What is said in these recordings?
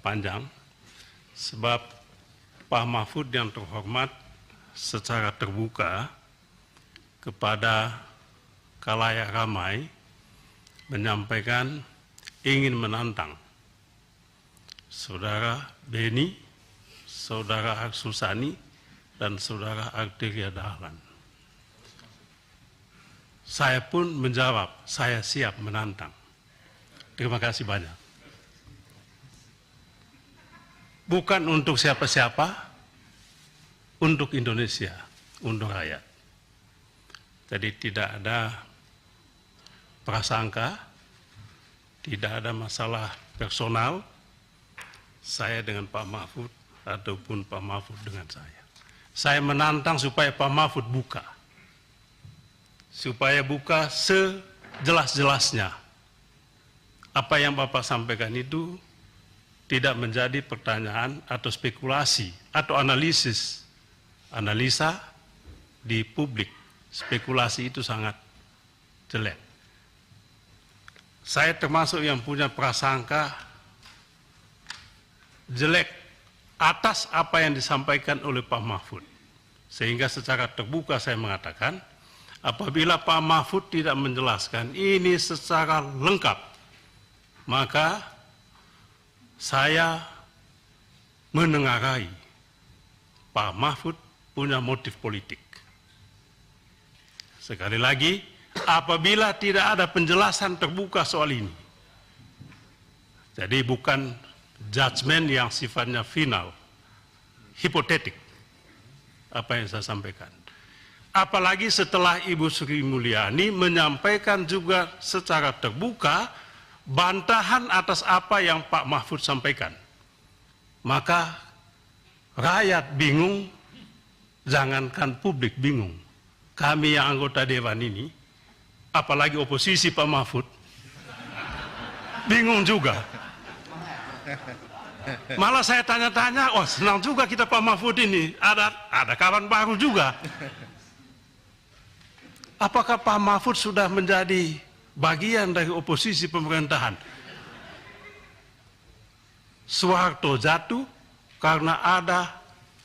panjang, sebab Pak Mahfud yang terhormat secara terbuka kepada khalayak ramai menyampaikan ingin menantang Saudara Beni, Saudara Arsul Sani, dan Saudara Arteria Dahlan. Saya pun menjawab, saya siap menantang. Terima kasih banyak. Bukan untuk siapa-siapa, untuk Indonesia, untuk rakyat. Jadi tidak ada prasangka, tidak ada masalah personal, saya dengan Pak Mahfud ataupun Pak Mahfud dengan saya. Saya menantang supaya Pak Mahfud buka. Supaya buka sejelas-jelasnya. Apa yang Bapak sampaikan itu tidak menjadi pertanyaan atau spekulasi atau analisa di publik. Spekulasi itu sangat jelek. Saya termasuk yang punya prasangka jelek atas apa yang disampaikan oleh Pak Mahfud. Sehingga secara terbuka saya mengatakan, apabila Pak Mahfud tidak menjelaskan ini secara lengkap, maka saya menengarai Pak Mahfud punya motif politik. Sekali lagi, apabila tidak ada penjelasan terbuka soal ini, jadi bukan judgement yang sifatnya final, hipotetik, apa yang saya sampaikan. Apalagi setelah Ibu Sri Mulyani menyampaikan juga secara terbuka bantahan atas apa yang Pak Mahfud sampaikan. Maka rakyat bingung, jangankan publik bingung. Kami yang anggota Dewan ini, apalagi oposisi Pak Mahfud, bingung juga. Malah saya tanya-tanya, oh senang juga kita Pak Mahfud ini, ada kawan baru juga. Apakah Pak Mahfud sudah menjadi bagian dari oposisi pemerintahan? Soeharto jatuh karena ada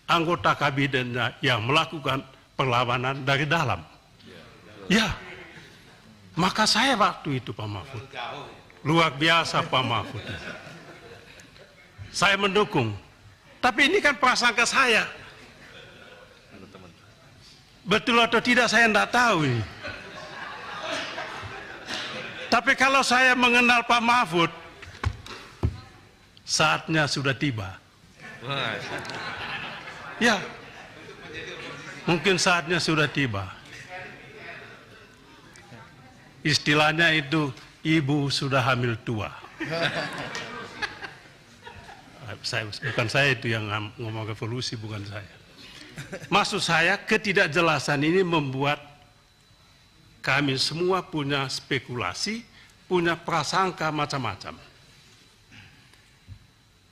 anggota kabinetnya yang melakukan perlawanan dari dalam. Ya, maka saya waktu itu Pak Mahfud, luar biasa Pak Mahfud. Saya mendukung, tapi ini kan prasangka saya. Betul atau tidak saya tidak tahu ini. Tapi kalau saya mengenal Pak Mahfud, saatnya sudah tiba. Ya, mungkin saatnya sudah tiba. Istilahnya itu, ibu sudah hamil tua. Bukan saya itu yang ngomong revolusi, bukan saya. Maksud saya, ketidakjelasan ini membuat kami semua punya spekulasi, punya prasangka macam-macam.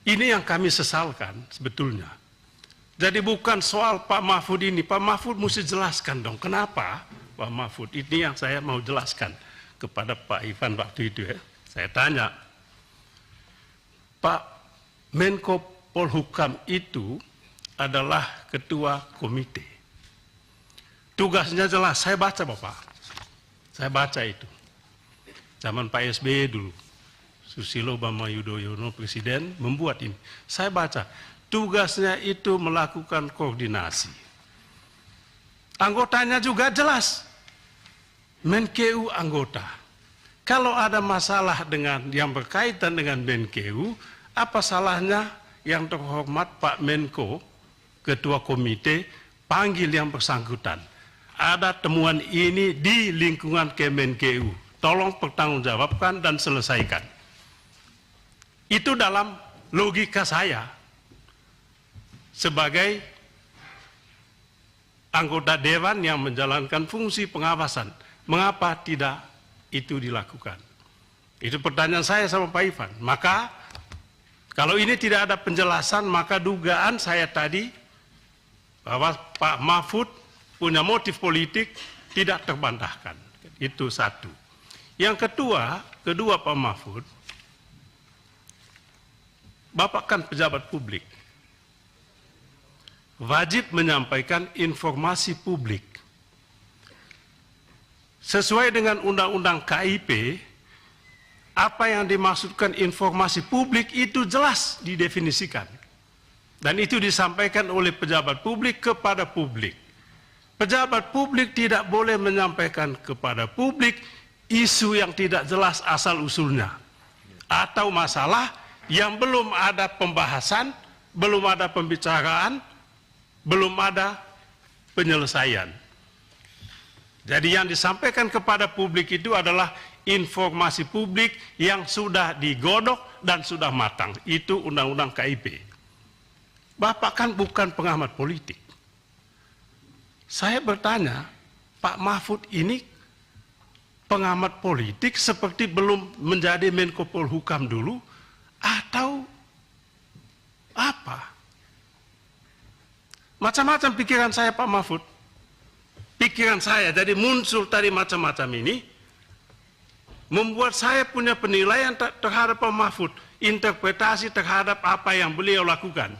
Ini yang kami sesalkan sebetulnya. Jadi bukan soal Pak Mahfud ini, Pak Mahfud mesti jelaskan dong, kenapa Pak Mahfud? Ini yang saya mau jelaskan kepada Pak Ivan waktu itu ya. Saya tanya, Pak Menko Polhukam itu adalah ketua komite. Tugasnya jelas, saya baca Bapak. Saya baca itu. Zaman Pak SBY dulu. Susilo Bambang Yudhoyono Presiden membuat ini. Saya baca. Tugasnya itu melakukan koordinasi. Anggotanya juga jelas. Menkeu anggota. Kalau ada masalah dengan yang berkaitan dengan Menkeu, apa salahnya yang terhormat Pak Menko, Ketua Komite, panggil yang bersangkutan. Ada temuan ini di lingkungan Kemenkeu. Tolong pertanggungjawabkan dan selesaikan. Itu dalam logika saya sebagai anggota dewan yang menjalankan fungsi pengawasan. Mengapa tidak itu dilakukan? Itu pertanyaan saya sama Pak Ivan. Maka kalau ini tidak ada penjelasan, maka dugaan saya tadi bahwa Pak Mahfud punya motif politik tidak terbantahkan. Itu satu. Yang kedua Pak Mahfud Bapak kan pejabat publik, wajib menyampaikan informasi publik. Sesuai dengan Undang-Undang KIP, apa yang dimaksudkan informasi publik itu jelas didefinisikan. Dan itu disampaikan oleh pejabat publik kepada publik. Pejabat publik tidak boleh menyampaikan kepada publik isu yang tidak jelas asal-usulnya. Atau masalah yang belum ada pembahasan, belum ada pembicaraan, belum ada penyelesaian. Jadi yang disampaikan kepada publik itu adalah informasi publik yang sudah digodok dan sudah matang. Itu Undang-Undang KIP. Bapak kan bukan pengamat politik. Saya bertanya, Pak Mahfud ini pengamat politik seperti belum menjadi Menko Polhukam dulu atau apa? Macam-macam pikiran saya, Pak Mahfud. Pikiran saya, jadi muncul tadi macam-macam ini, membuat saya punya penilaian terhadap Pak Mahfud, interpretasi terhadap apa yang beliau lakukan.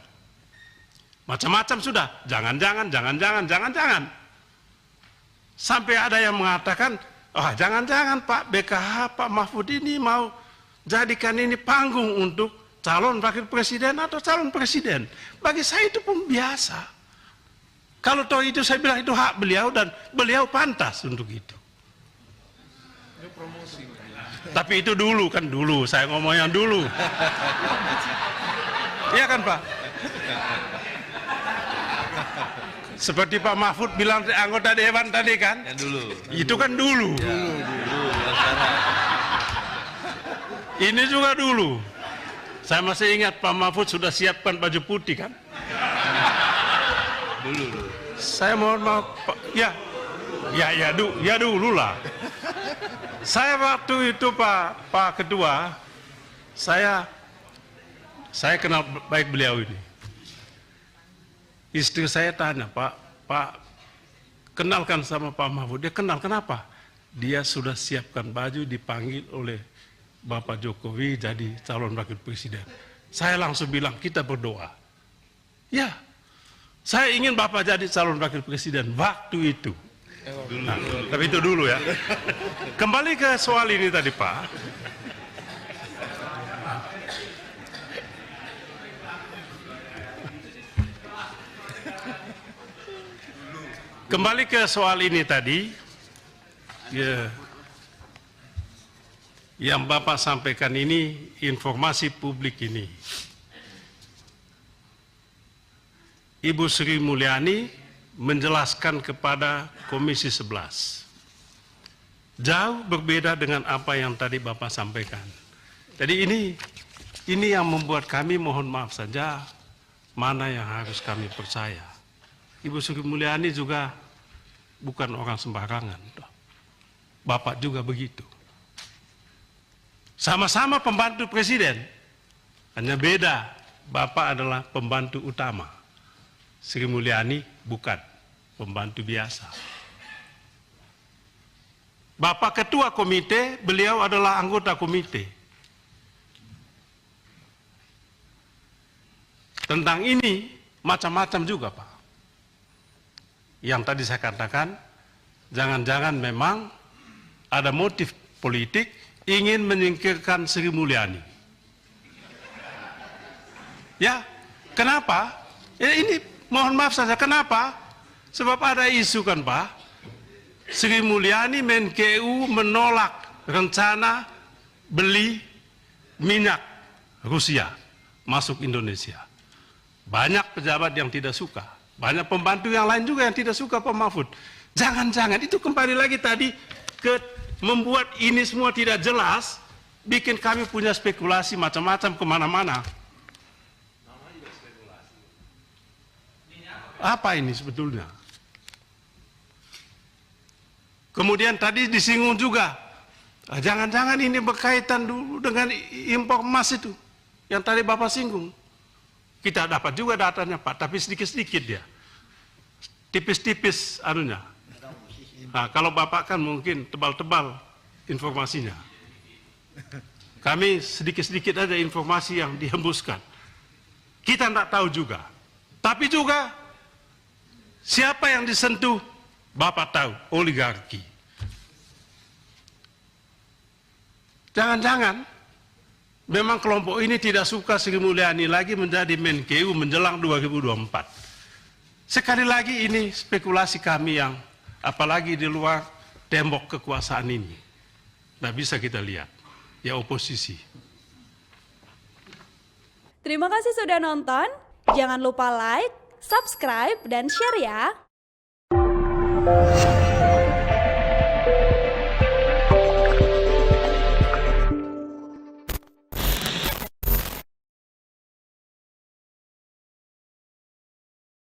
Macam-macam sudah, jangan-jangan. Sampai ada yang mengatakan, jangan-jangan Pak BKH, Pak Mahfud ini mau jadikan ini panggung untuk calon wakil presiden atau calon presiden. Bagi saya itu pun biasa. Kalau toh itu saya bilang itu hak beliau dan beliau pantas untuk itu. Tapi itu dulu kan dulu, saya ngomong yang dulu. Iya kan Pak? Seperti Pak Mahfud bilang anggota Dewan tadi kan? Yang dulu. Itu kan dulu. Ya, dulu. Ini juga dulu. Saya masih ingat Pak Mahfud sudah siapkan baju putih kan? Dulu. Saya mohon maaf, ya dulu lah. Saya waktu itu Pak Ketua, saya kenal baik beliau ini. Istri saya tanya, Pak, kenalkan sama Pak Mahfud. Dia kenal, kenapa? Dia sudah siapkan baju dipanggil oleh Bapak Jokowi jadi calon wakil presiden. Saya langsung bilang, kita berdoa. Ya. Saya ingin Bapak jadi calon wakil presiden waktu itu. Nah, tapi itu dulu ya. Kembali ke soal ini tadi Pak. Kembali ke soal ini tadi. Ya, yang Bapak sampaikan ini, informasi publik ini. Ibu Sri Mulyani menjelaskan kepada Komisi 11. Jauh berbeda dengan apa yang tadi Bapak sampaikan. Jadi ini yang membuat kami mohon maaf saja, mana yang harus kami percaya. Ibu Sri Mulyani juga bukan orang sembarangan. Bapak juga begitu. Sama-sama pembantu presiden, hanya beda, Bapak adalah pembantu utama. Sri Mulyani bukan pembantu biasa. Bapak ketua komite, beliau adalah anggota komite. Tentang ini macam-macam juga Pak. Yang tadi saya katakan, jangan-jangan memang ada motif politik ingin menyingkirkan Sri Mulyani. Ya, kenapa? Ya ini mohon maaf saja, kenapa? Sebab ada isu kan Pak, Sri Mulyani Menkeu menolak rencana beli minyak Rusia masuk Indonesia. Banyak pejabat yang tidak suka, banyak pembantu yang lain juga yang tidak suka Pak Mahfud. Jangan-jangan itu kembali lagi tadi ke membuat ini semua tidak jelas, bikin kami punya spekulasi macam-macam kemana-mana. Apa ini sebetulnya? Kemudian tadi disinggung juga, jangan-jangan ini berkaitan dulu dengan impor emas itu, yang tadi Bapak singgung. Kita dapat juga datanya Pak, tapi sedikit-sedikit dia. Tipis-tipis anunya. Nah, kalau Bapak kan mungkin tebal-tebal informasinya. Kami sedikit-sedikit ada informasi yang dihembuskan. Kita tidak tahu juga. Tapi juga siapa yang disentuh, Bapak tahu, oligarki. Jangan-jangan memang kelompok ini tidak suka Sri Mulyani lagi menjadi Menkeu menjelang 2024. Sekali lagi ini spekulasi kami yang apalagi di luar tembok kekuasaan ini. Tidak bisa kita lihat, ya oposisi. Terima kasih sudah nonton. Jangan lupa like, subscribe, dan share ya.